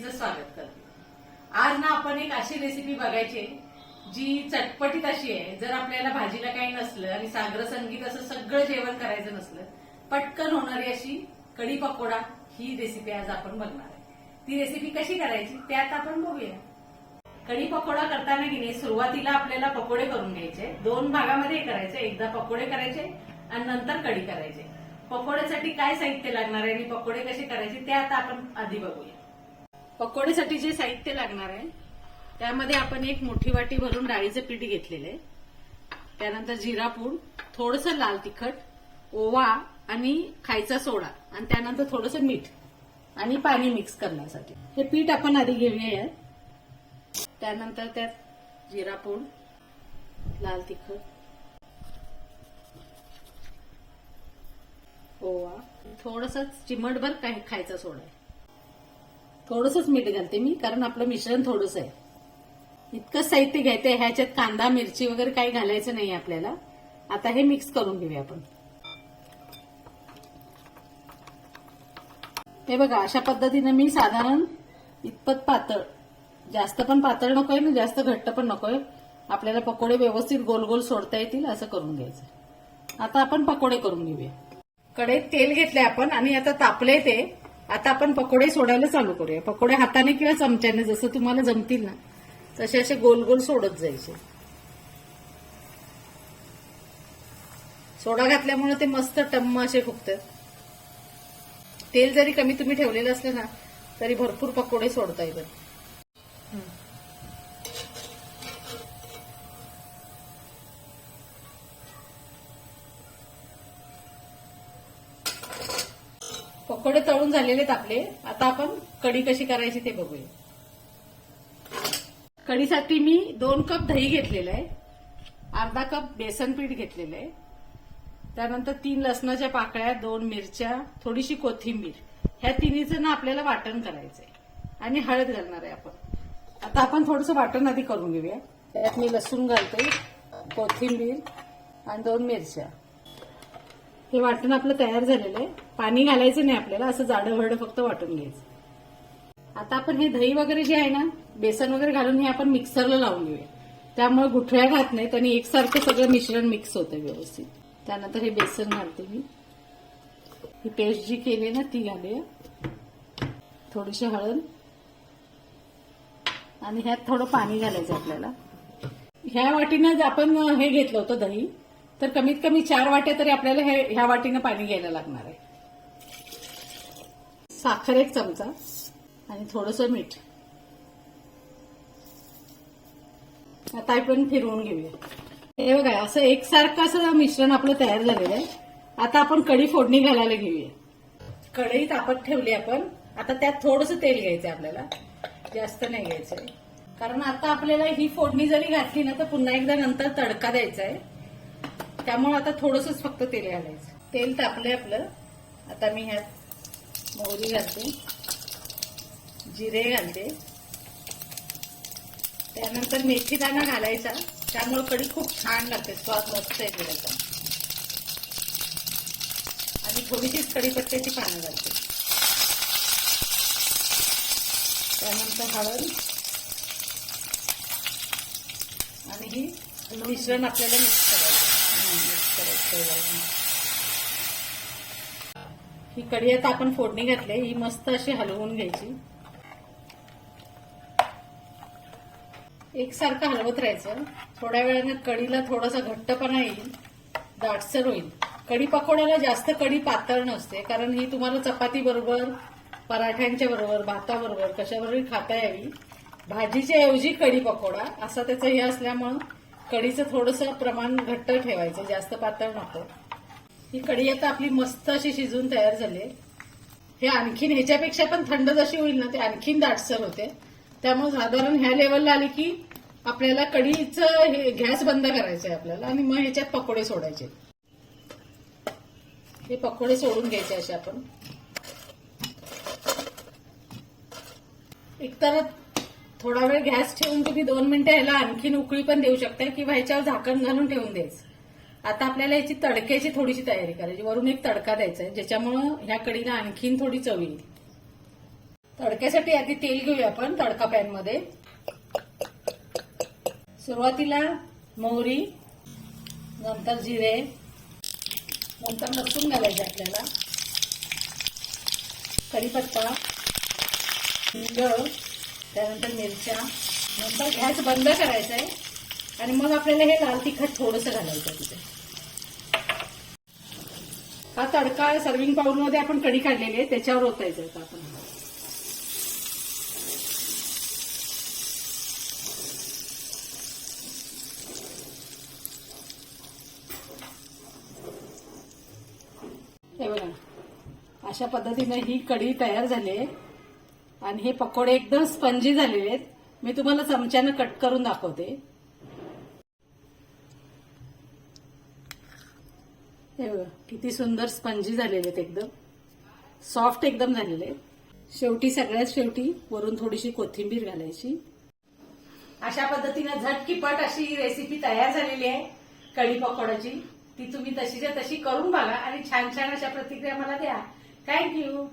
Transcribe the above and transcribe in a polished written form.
रेसिपीचं स्वागत करते। आज ना आपण एक अशी रेसिपी बघायची जी चटपटीत अशी आहे। जर आपल्याला भाजीला काही नसलं आणि सागर संगीत असं सगळं जेवण करायचं नसलं, पटकन होणारी अशी कढी पकोडा ही रेसिपी आज आपण बघणार आहे। ती रेसिपी कशी करायची ते आता आपण बघूया। कढी पकोडा करताना की नाही सुरुवातीला आपल्याला पकोडे करून घ्यायचे। दोन भागामध्ये करायचे, एकदा पकोडे करायचे आणि नंतर कढी करायचे। पकोड्यासाठी काय साहित्य लागणार आहे आणि पकोडे कसे करायचे ते आता आपण आधी बघूया। पकोडेसाठी जे साहित्य लागणार आहे त्यामध्ये आपण एक मोठी वाटी भरून डाळीचं पीठ घेतलेलं आहे, त्यानंतर जिरा पूड, थोडंसं लाल तिखट, ओवा आणि खायचा सोडा आणि त्यानंतर थोडंसं मीठ आणि पाणी मिक्स करण्यासाठी। हे पीठ आपण आधी घेऊया। त्यानंतर त्यात जिरा पूड, लाल तिखट, ओवा, थोडंसं चिमटभर खायचा सोडा, थोडंसंच मीठ घालते मी कारण आपलं मिश्रण थोडंसं आहे। इतकं साहित्य घ्यायचंय, ह्याच्यात कांदा मिरची वगैरे काही घालायचं नाही आपल्याला। आता हे मिक्स करून घेऊया आपण। हे बघा, अशा पद्धतीने मी साधारण इतपत पातळ, जास्त पण पातळ नकोय ना जास्त घट्ट पण नकोय, आपल्याला पकोडे व्यवस्थित गोल गोल सोडता येतील असं करून घ्यायचं। आता आपण पकोडे करून घेऊया। कढईत तेल घेतलंय आपण आणि आता तापलंय ते। आता आपण पकोडे सोडायला चालू करूया। पकोडे हाताने किंवा चमच्याने जसं तुम्हाला जमतील ना तसे असे गोल गोल सोडत जायचे। सोडा घातल्यामुळे ते मस्त टम्म असे फुगतात। तेल जरी कमी तुम्ही ठेवलेलं असलं ना तरी भरपूर पकोडे सोडता येतात। पकोडे तळून झालेले आपले। आता आपण कढी कशी करायची ते बघूया। कढीसाठी मी 2 कप दही घेतलेलं आहे, अर्धा कप बेसन पीठ घेतलेलं आहे, त्यानंतर 3 लसणाच्या पाकळ्या, 2 मिरच्या, थोडीशी कोथिंबीर, ह्या तिन्हीचं ना आपल्याला वाटण करायचंय आणि हळद घालणार आहे आपण। आता आपण थोडंसं वाटण आधी करून घेऊया। त्यात मी लसूण घालते, कोथिंबीर आणि 2 मिरच्या। हे वाटण आपलं तयार झालेलं आहे। पाणी घालायचं नाही आपल्याला, असं जाडं भरडं फक्त वाटून घ्यायचं। आता आपण हे दही वगैरे जे आहे ना, बेसन वगैरे घालून हे आपण मिक्सरला लावून घेऊया, त्यामुळे गुठळ्या घात नाहीत आणि एकसारखं सगळं मिश्रण मिक्स होतं व्यवस्थित। त्यानंतर हे बेसन घालते मी, ही पेस्ट जी केली ना ती घालूया, थोडीशी हळद आणि ह्यात थोडं पाणी घालायचं आपल्याला। ह्या वाटीनं आपण हे घेतलं होतं दही, तर कमीत कमी 4 वाट्या तरी आपल्याला ह्या वाटीनं पाणी घ्यायला लागणार आहे। साखर 1 चमचा आणि थोडंसं मीठ। आता आपण फिरवून घेऊया। हे बघा, असं एकसारखं असं मिश्रण आपलं तयार झालेलं आहे। आता आपण कढी फोडणी घालायला घेऊया। कढई तापत ठेवली आपण। आता त्यात थोडंसं तेल घ्यायचंय आपल्याला, जास्त नाही घ्यायचंय, कारण आता आपल्याला ही फोडणी जरी घातली ना तर पुन्हा एकदा नंतर तडका द्यायचा आहे, त्यामुळे आता थोडंसंच फक्त तेल घालायचं। तेल तापलंय आपलं। आता मी ह्यात मोहरी घालते, जिरे घालते, त्यानंतर मेथी दाणा घालायचा, त्यामुळे कढी खूप छान लागते, स्वाद मस्त येते त्याचा। आणि थोडीशीच कढीपत्त्याची पानं घालते, त्यानंतर हळद आणि ही मिश्रण आपल्याला मिक्स करायचं। ही कढी आता आपण फोडणी घातली, ही मस्त अशी हलवून घ्यायची, एकसारखं हलवत राहायचं। थोड्या वेळाने कढीला थोडासा घट्टपणा येईल, दाटसर होईल। कढी पकोड्याला जास्त कढी पातळ नसते, कारण ही तुम्हाला चपाती बरोबर, पराठ्यांच्या बरोबर, भाताबरोबर कशाबरोबर खाता यावी। भाजीच्या ऐवजी कढी पकोडा असा त्याचं हे असल्यामुळं कढीचं थोडंसं प्रमाण घट्ट ठेवायचं, जास्त पातळ नको। ही कढी आता आपली मस्त अशी शिजून तयार झाली। हे आणखीन ह्याच्यापेक्षा पण थंड जशी होईल ना ते आणखीन दाटसर होते, त्यामुळे साधारण ह्या लेवलला आली की आपल्याला कढीचं गॅस बंद करायचं आहे आपल्याला आणि मग ह्याच्यात पकोडे सोडायचे। हे पकोडे सोडून घ्यायचे असे आपण। एकतर थोडा वेळ गॅस ठेवून तुम्ही 2 मिनिटं ह्याला आणखीन उकळी पण देऊ शकता किंवा ह्याच्यावर झाकण घालून ठेवून द्यायचं। आता आपल्याला याची तडक्याची थोडीशी तयारी करायची, वरून एक तडका द्यायचा आहे ज्याच्यामुळे ह्या कढीला आणखीन थोडी चव येईल। तडक्यासाठी आधी तेल घेऊया आपण तडका पॅन मध्ये. सुरुवातीला मोहरी, नंतर जिरे, नंतर लसूण घालायचे आपल्याला, कढीपत्ता, हिंग, त्यानंतर मिरच्या, नंतर गॅस बंद करायचा आहे आणि मग आपल्याला हे लाल तिखट थोडंसं घालायचं तिथे. हा तडका सर्विंग बाउल मध्ये आपण कढी काढलेली आहे त्याच्यावर ओतायचं होतं आपण. हे बघा, अशा पद्धतीने ही कढी तयार झाली आहे आणि हे पकोडे एकदम स्पंजी झालेले आहेत. मी तुम्हाला चमच्यानं कट करून दाखवते. हे बघा किती सुंदर स्पंजी झालेले आहेत, एकदम सॉफ्ट एकदम झालेले आहेत. शेवटी सगळ्यात शेवटी वरून थोडीशी कोथिंबीर घालायची. अशा पद्धतीने झटकीपट अशी रेसिपी तयार झालेली आहे कढी पकोड्याची. ती तुम्ही तशीच्या तशी करून बघा आणि छान छान अशा प्रतिक्रिया मला द्या. थँक्यू.